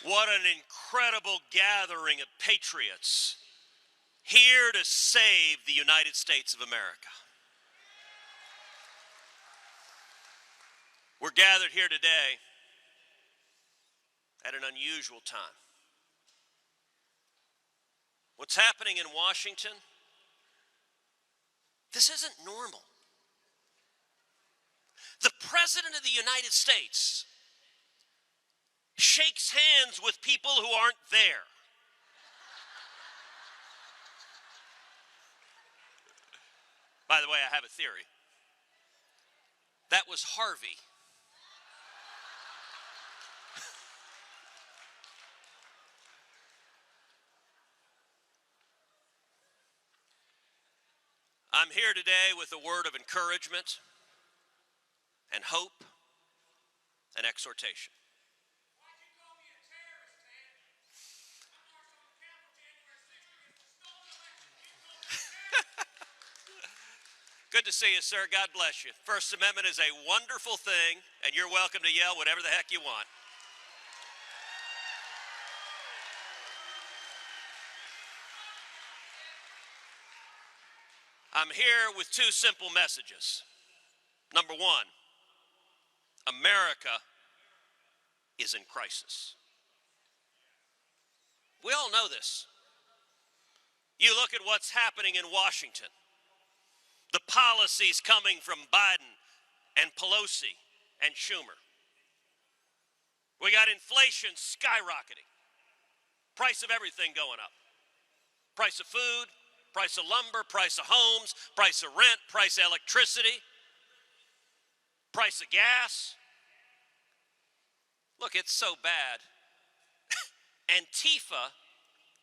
What an incredible gathering of patriots here to save the United States of America. We're gathered here today at an unusual time. What's happening in Washington, this isn't normal. The President of the United States shakes hands with people who aren't there. By the way, I have a theory. That was Harvey. I'm here today with a word of encouragement and hope and exhortation. Good to see you, sir. God bless you. First Amendment is a wonderful thing, and you're welcome to yell whatever the heck you want. I'm here with two simple messages. Number one, America is in crisis. We all know this. You look at what's happening in Washington. The policies coming from Biden and Pelosi and Schumer. We got inflation skyrocketing. Price of everything going up. Price of food, price of lumber, price of homes, price of rent, price of electricity, price of gas. Look, it's so bad. Antifa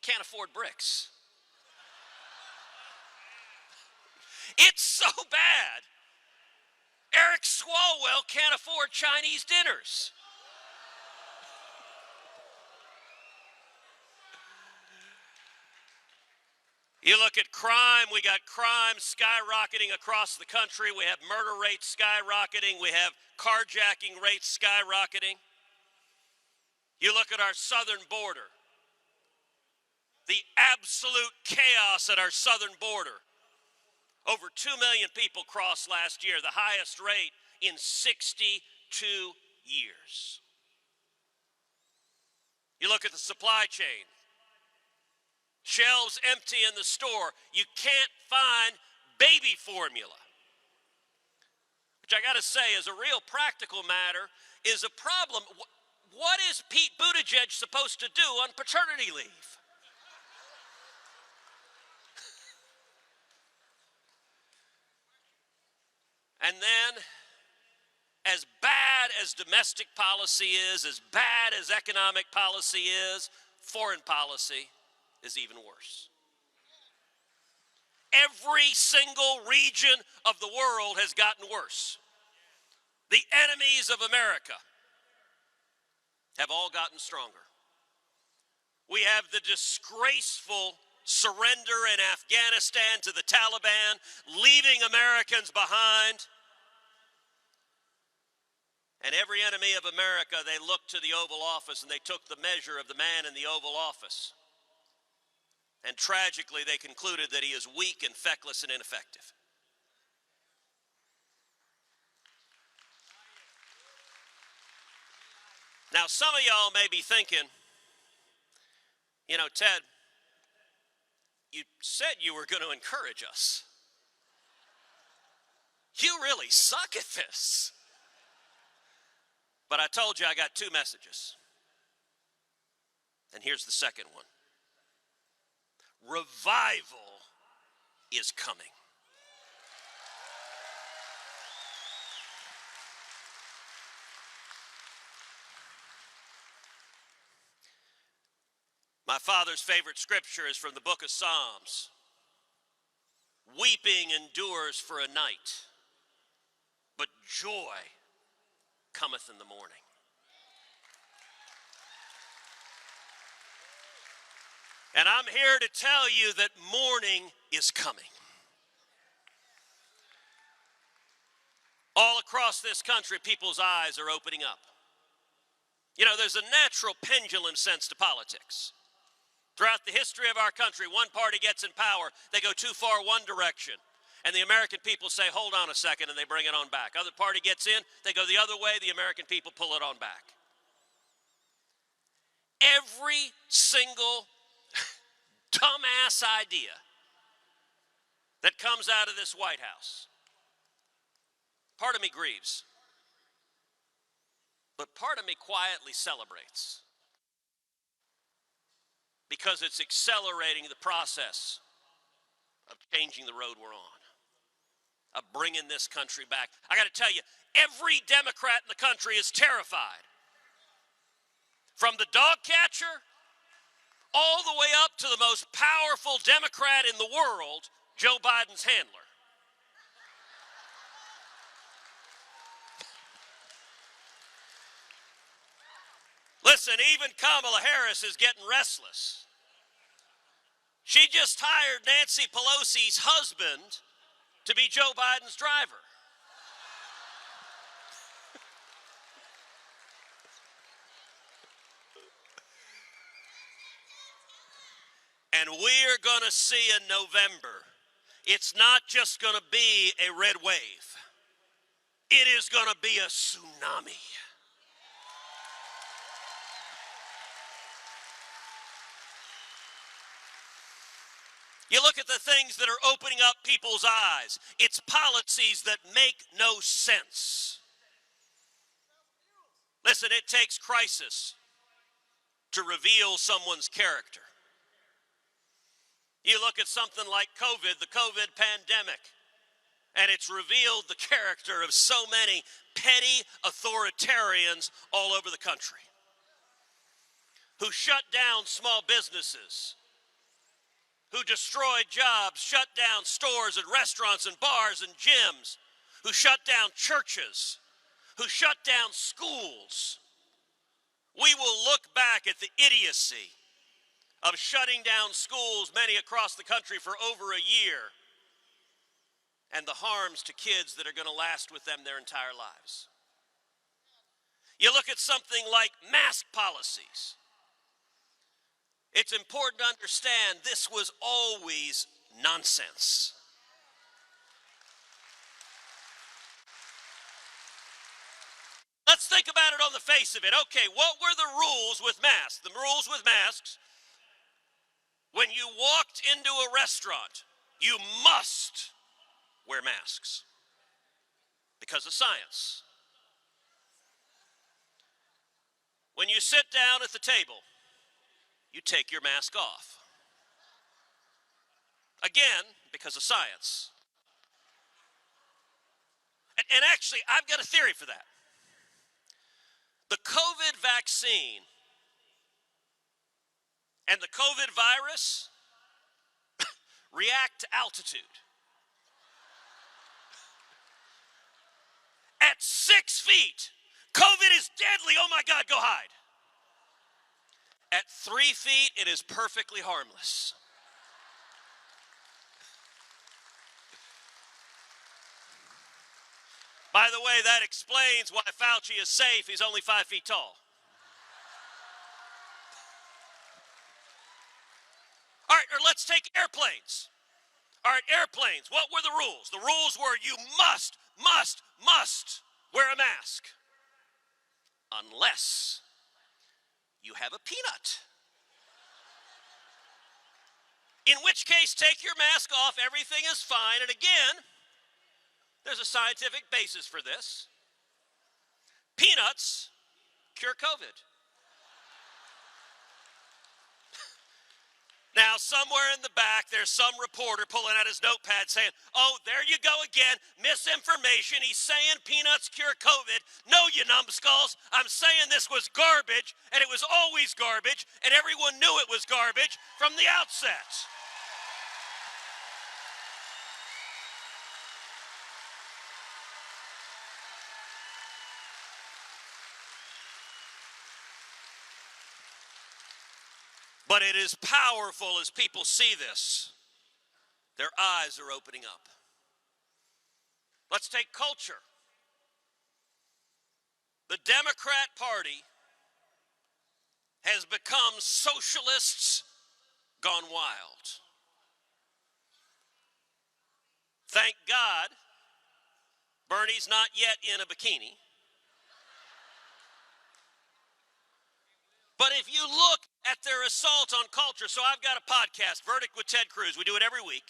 can't afford bricks. It's so bad. Eric Swalwell can't afford Chinese dinners. You look at crime, we got crime skyrocketing across the country. We have murder rates skyrocketing. We have carjacking rates skyrocketing. You look at our southern border, the absolute chaos at our southern border. Over 2 million people crossed last year, the highest rate in 62 years. You look at the supply chain. Shelves empty in the store. You can't find baby formula. Which I got to say, as a real practical matter, is a problem. What is Pete Buttigieg supposed to do on paternity leave? And then, as bad as domestic policy is, as bad as economic policy is, foreign policy is even worse. Every single region of the world has gotten worse. The enemies of America have all gotten stronger. We have the disgraceful surrender in Afghanistan to the Taliban, leaving Americans behind. And every enemy of America, they looked to the Oval Office and they took the measure of the man in the Oval Office. And tragically, they concluded that he is weak and feckless and ineffective. Now, some of y'all may be thinking, you know, Ted, you said you were going to encourage us. You really suck at this. But I told you I got two messages. And here's the second one. Revival is coming. My father's favorite scripture is from the book of Psalms. Weeping endures for a night, but joy cometh in the morning. And I'm here to tell you that morning is coming. All across this country, people's eyes are opening up. You know, there's a natural pendulum sense to politics. Throughout the history of our country, one party gets in power, they go too far one direction, and the American people say, hold on a second, and they bring it on back. Other party gets in, they go the other way, the American people pull it on back. Every single dumbass idea that comes out of this White House, part of me grieves, but part of me quietly celebrates, because it's accelerating the process of changing the road we're on, of bringing this country back. I got to tell you, every Democrat in the country is terrified. From the dog catcher all the way up to the most powerful Democrat in the world, Joe Biden's handler. Listen, even Kamala Harris is getting restless. She just hired Nancy Pelosi's husband to be Joe Biden's driver. And we're going to see in November, it's not just going to be a red wave. It is going to be a tsunami. You look at the things that are opening up people's eyes. It's policies that make no sense. Listen, it takes crisis to reveal someone's character. You look at something like COVID, the COVID pandemic, and it's revealed the character of so many petty authoritarians all over the country who shut down small businesses, who destroyed jobs, shut down stores and restaurants and bars and gyms, who shut down churches, who shut down schools. We will look back at the idiocy of shutting down schools, many across the country, for over a year, and the harms to kids that are going to last with them their entire lives. You look at something like mask policies. It's important to understand this was always nonsense. Let's think about it on the face of it. Okay, what were the rules with masks? The rules with masks: when you walked into a restaurant, you must wear masks because of science. When you sit down at the table, you take your mask off. Again, because of science. And actually, I've got a theory for that. The COVID vaccine and the COVID virus react to altitude. At 6 feet, COVID is deadly. Oh my God, go hide. At 3 feet, it is perfectly harmless. By the way, that explains why Fauci is safe. He's only 5 feet tall. All right, or let's take airplanes. All right, airplanes. What were the rules? The rules were you must wear a mask. Unless you have a peanut. In which case, take your mask off, everything is fine. And again, there's a scientific basis for this. Peanuts cure COVID. Now, somewhere in the back, there's some reporter pulling out his notepad saying, oh, there you go again, misinformation. He's saying peanuts cure COVID. No, you numbskulls. I'm saying this was garbage, and it was always garbage, and everyone knew it was garbage from the outset. But it is powerful as people see this. Their eyes are opening up. Let's take culture. The Democrat Party has become socialists gone wild. Thank God Bernie's not yet in a bikini. But if you look at their assault on culture, so I've got a podcast, Verdict with Ted Cruz. We do it every week.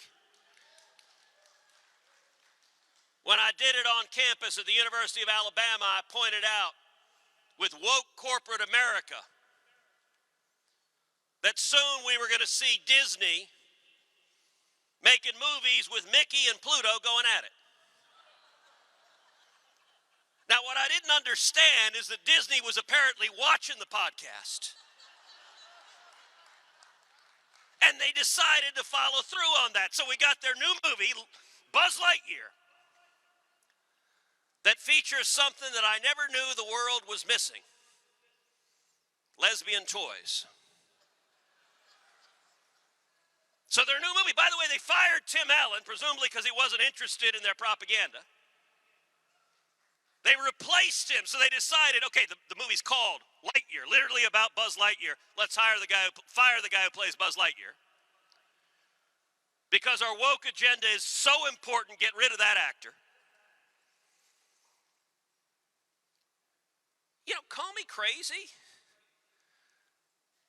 When I did it on campus at the University of Alabama, I pointed out with woke corporate America that soon we were going to see Disney making movies with Mickey and Pluto going at it. Now, what I didn't understand is that Disney was apparently watching the podcast. And they decided to follow through on that. So we got their new movie, Buzz Lightyear, that features something that I never knew the world was missing: lesbian toys. So their new movie, by the way, they fired Tim Allen, presumably because he wasn't interested in their propaganda. They replaced him, so they decided, okay, the movie's called Lightyear, literally about Buzz Lightyear. Let's fire the guy who plays Buzz Lightyear. Because our woke agenda is so important, get rid of that actor. You know, call me crazy,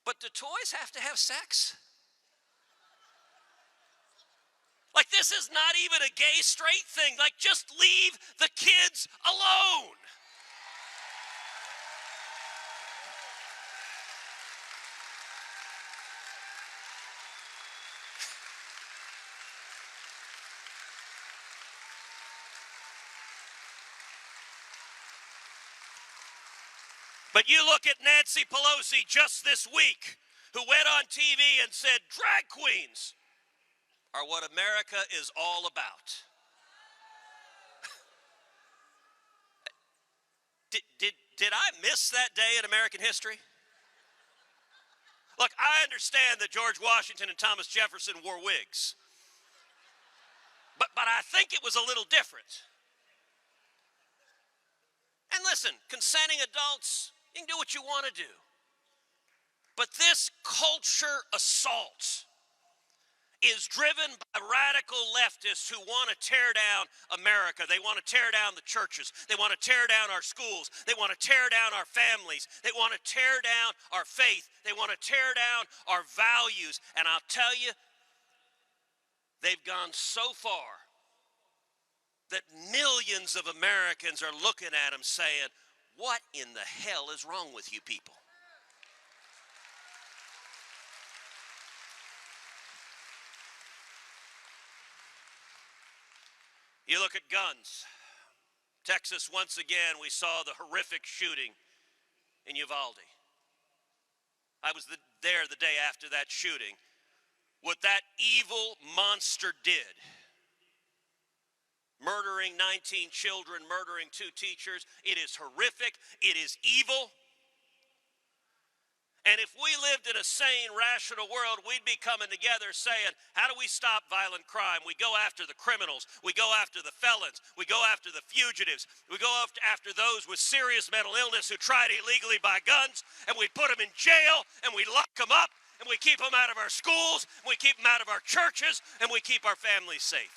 but do toys have to have sex? Like, this is not even a gay, straight thing. Like, just leave the kids alone. But you look at Nancy Pelosi just this week, who went on TV and said, drag queens are what America is all about. Did I miss that day in American history? Look, I understand that George Washington and Thomas Jefferson wore wigs. But I think it was a little different. And listen, consenting adults, you can do what you want to do. But this culture assault is driven by radical leftists who want to tear down America. They want to tear down the churches. They want to tear down our schools. They want to tear down our families. They want to tear down our faith. They want to tear down our values. And I'll tell you, they've gone so far that millions of Americans are looking at them saying, what in the hell is wrong with you people? You look at guns. Texas, once again, we saw the horrific shooting in Uvalde. I was there the day after that shooting. What that evil monster did, murdering 19 children, murdering 2 teachers, it is horrific, it is evil. And if we lived in a sane, rational world, we'd be coming together saying, how do we stop violent crime? We go after the criminals. We go after the felons. We go after the fugitives. We go after those with serious mental illness who try to illegally buy guns, and we put them in jail, and we lock them up, and we keep them out of our schools, and we keep them out of our churches, and we keep our families safe.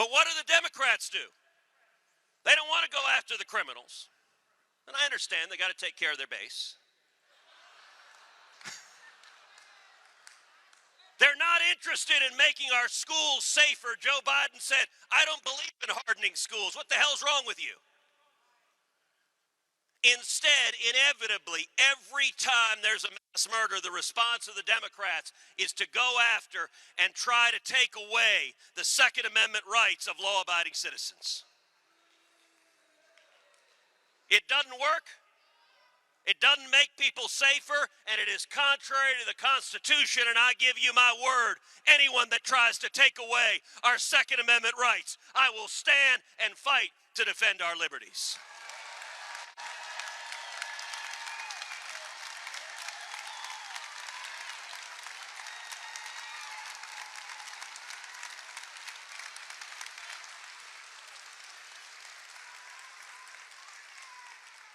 But what do the Democrats do? They don't want to go after the criminals. And I understand they got to take care of their base. They're not interested in making our schools safer. Joe Biden said, I don't believe in hardening schools. What the hell's wrong with you? Instead, inevitably, every time there's a mass murder, the response of the Democrats is to go after and try to take away the Second Amendment rights of law-abiding citizens. It doesn't work. It doesn't make people safer, and it is contrary to the Constitution, and I give you my word, anyone that tries to take away our Second Amendment rights, I will stand and fight to defend our liberties.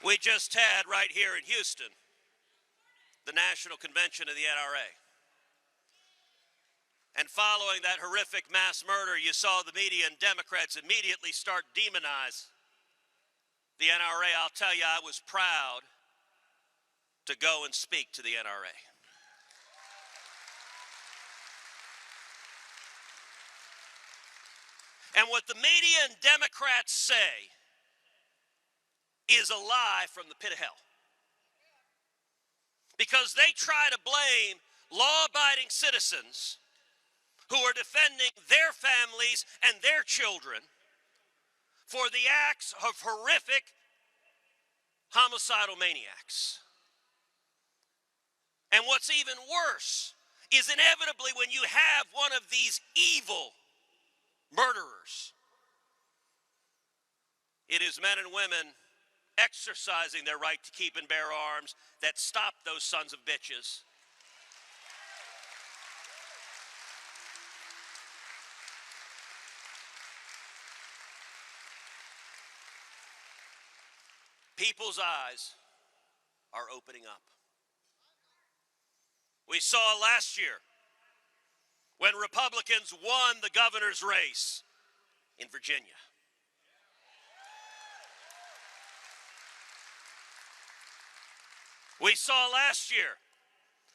We just had right here in Houston the National Convention of the NRA. And following that horrific mass murder, you saw the media and Democrats immediately start demonize the NRA. I'll tell you, I was proud to go and speak to the NRA. And what the media and Democrats say is a lie from the pit of hell. Because they try to blame law-abiding citizens who are defending their families and their children for the acts of horrific homicidal maniacs. And what's even worse is inevitably when you have one of these evil murderers, it is men and women exercising their right to keep and bear arms that stop those sons of bitches. People's eyes are opening up. We saw last year when Republicans won the governor's race in Virginia. We saw last year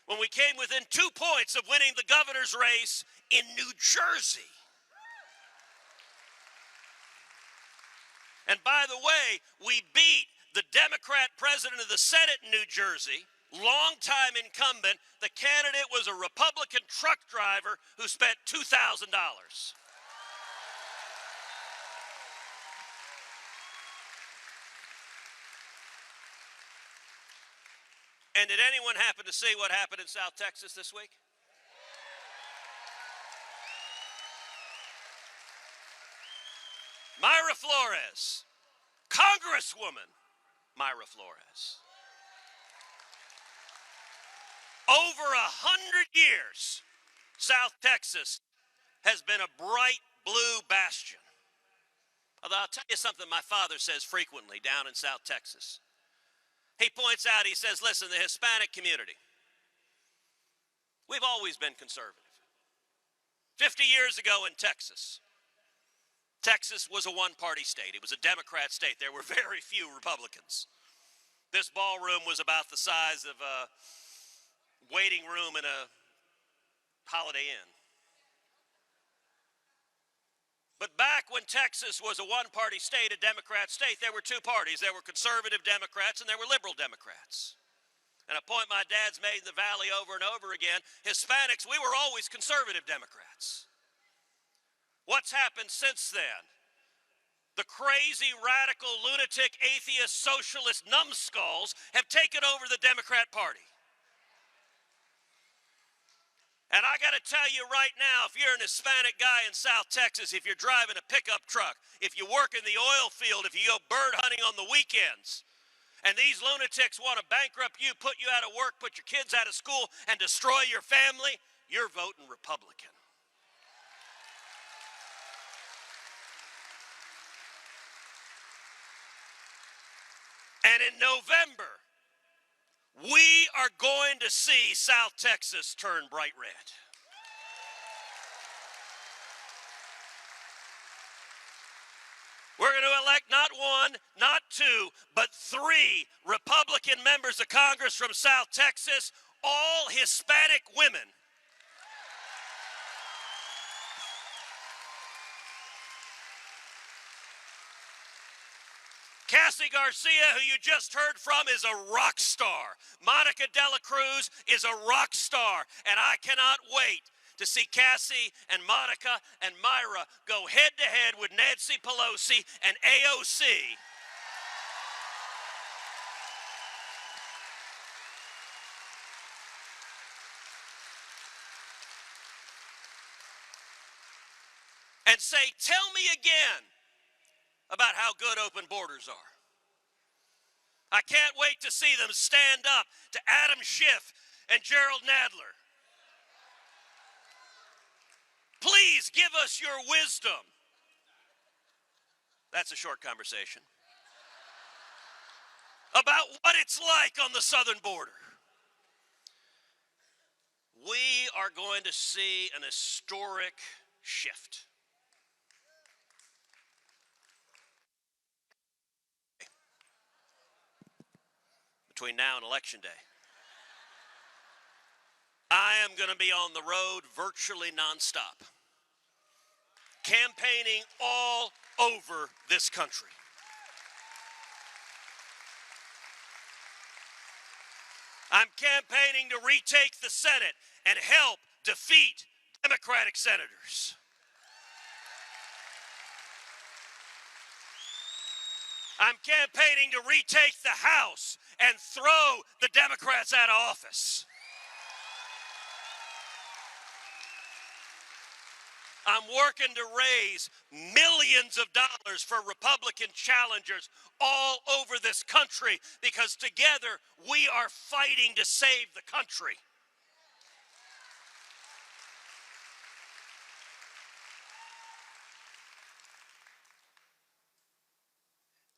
when we came within 2 points of winning the governor's race in New Jersey. And by the way, we beat the Democrat president of the Senate in New Jersey, longtime incumbent. The candidate was a Republican truck driver who spent $2,000. And did anyone happen to see what happened in South Texas this week? Myra Flores, Congresswoman Myra Flores. Over 100 years, South Texas has been a bright blue bastion. Although I'll tell you something my father says frequently down in South Texas. He points out, he says, listen, the Hispanic community, we've always been conservative. 50 years ago in Texas, Texas was a one-party state. It was a Democrat state. There were very few Republicans. This ballroom was about the size of a waiting room in a Holiday Inn. But back when Texas was a one-party state, a Democrat state, there were two parties. There were conservative Democrats and there were liberal Democrats. And a point my dad's made in the Valley over and over again, Hispanics, we were always conservative Democrats. What's happened since then? The crazy, radical, lunatic, atheist, socialist numbskulls have taken over the Democrat Party. And I got to tell you right now, if you're an Hispanic guy in South Texas, if you're driving a pickup truck, if you work in the oil field, if you go bird hunting on the weekends, and these lunatics want to bankrupt you, put you out of work, put your kids out of school, and destroy your family, you're voting Republican. And in November, we are going to see South Texas turn bright red. We're going to elect not one, not two, but 3 Republican members of Congress from South Texas, all Hispanic women. Cassie Garcia, who you just heard from, is a rock star. Monica de la Cruz is a rock star. And I cannot wait to see Cassie and Monica and Myra go head-to-head with Nancy Pelosi and AOC. And say, tell me again about how good open borders are. I can't wait to see them stand up to Adam Schiff and Gerald Nadler. Please give us your wisdom. That's a short conversation. about what it's like on the southern border. We are going to see an historic shift. Between now and Election Day, I am going to be on the road virtually nonstop, campaigning all over this country. I'm campaigning to retake the Senate and help defeat Democratic senators. I'm campaigning to retake the House and throw the Democrats out of office. I'm working to raise millions of dollars for Republican challengers all over this country because together we are fighting to save the country.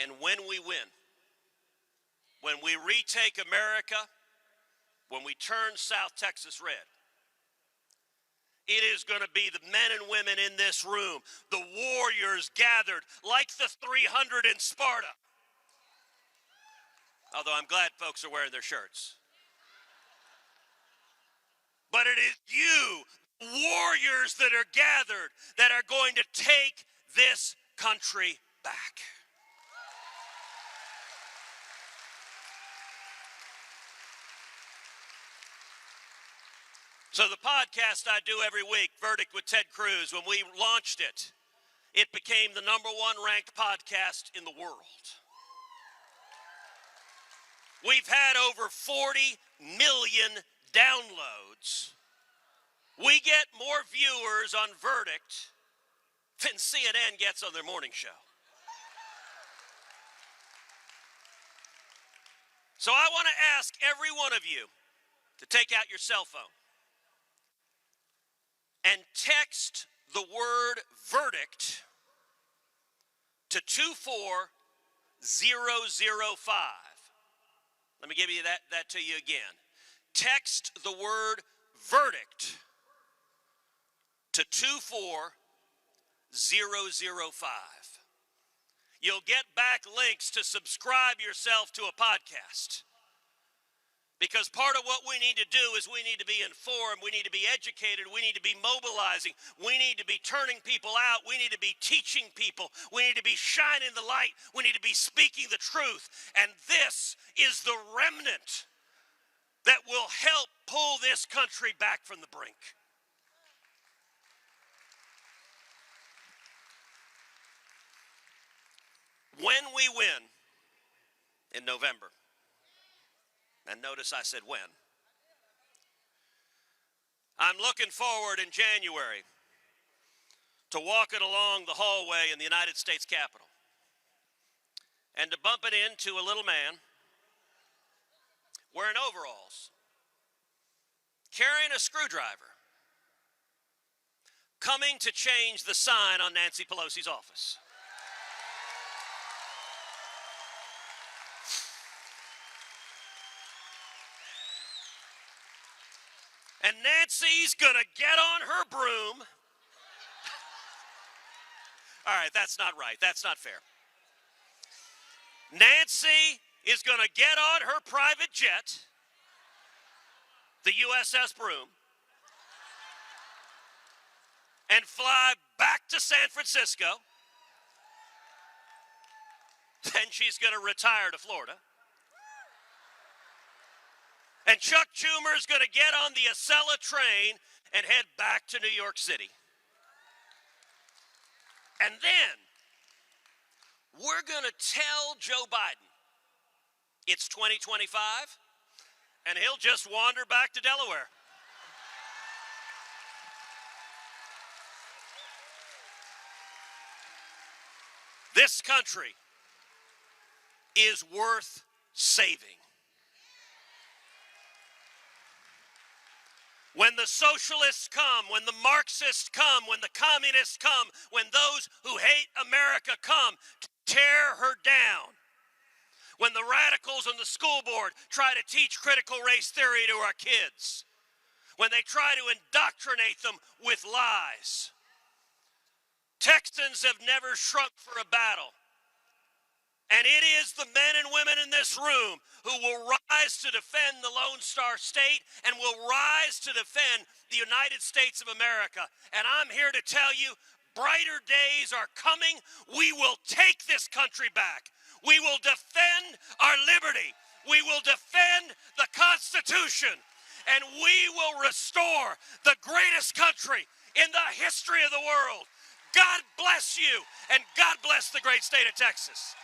And when we win, when we retake America, when we turn South Texas red, it is going to be the men and women in this room, the warriors gathered like the 300 in Sparta. Although I'm glad folks are wearing their shirts. But it is you, warriors that are gathered, that are going to take this country back. So the podcast I do every week, Verdict with Ted Cruz, when we launched it, it became the #1 ranked podcast in the world. We've had over 40 million downloads. We get more viewers on Verdict than CNN gets on their morning show. So I want to ask every one of you to take out your cell phone and text the word verdict to 24005. Let me give you that to you again. Text the word verdict to 24005. You'll get back links to subscribe yourself to a podcast. Because part of what we need to do is we need to be informed, we need to be educated, we need to be mobilizing, we need to be turning people out, we need to be teaching people, we need to be shining the light, we need to be speaking the truth. And this is the remnant that will help pull this country back from the brink. When we win in November, and notice I said when, I'm looking forward in January to walking along the hallway in the United States Capitol and to bump it into a little man wearing overalls, carrying a screwdriver, coming to change the sign on Nancy Pelosi's office. And Nancy's going to get on her broom. All right, that's not right. That's not fair. Nancy is going to get on her private jet, the USS Broom, and fly back to San Francisco. Then she's going to retire to Florida. And Chuck Schumer is going to get on the Acela train and head back to New York City. And then we're going to tell Joe Biden it's 2025, and he'll just wander back to Delaware. This country is worth saving. When the socialists come, when the Marxists come, when the communists come, when those who hate America come to tear her down, when the radicals on the school board try to teach critical race theory to our kids, when they try to indoctrinate them with lies. Texans have never shrunk for a battle. And it is the men and women in this room who will rise to defend the Lone Star State and will rise to defend the United States of America. And I'm here to tell you, brighter days are coming. We will take this country back. We will defend our liberty. We will defend the Constitution. And we will restore the greatest country in the history of the world. God bless you, and God bless the great state of Texas.